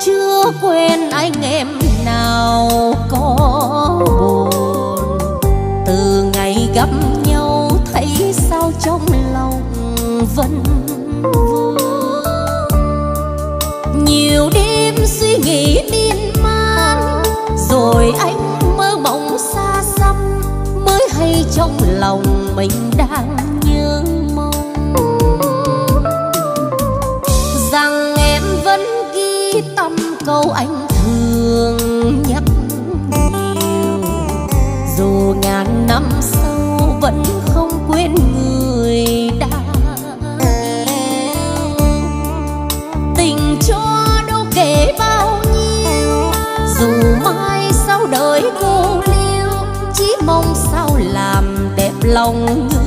chưa quên anh em nào có buồn. Từ ngày gặp nhau thấy sao trong lòng vẫn vương. Nhiều đêm suy nghĩ miên man, rồi anh mơ mộng xa xăm, mới hay trong lòng mình đang nhớ mong. Rằng em vẫn ghi tâm câu anh thường nhắc nhiều, dù ngàn năm sau vẫn không quên người đã yêu. Tình cho đâu kể bao nhiêu, dù mai sau đời cô liêu, chỉ mong sao làm đẹp lòng như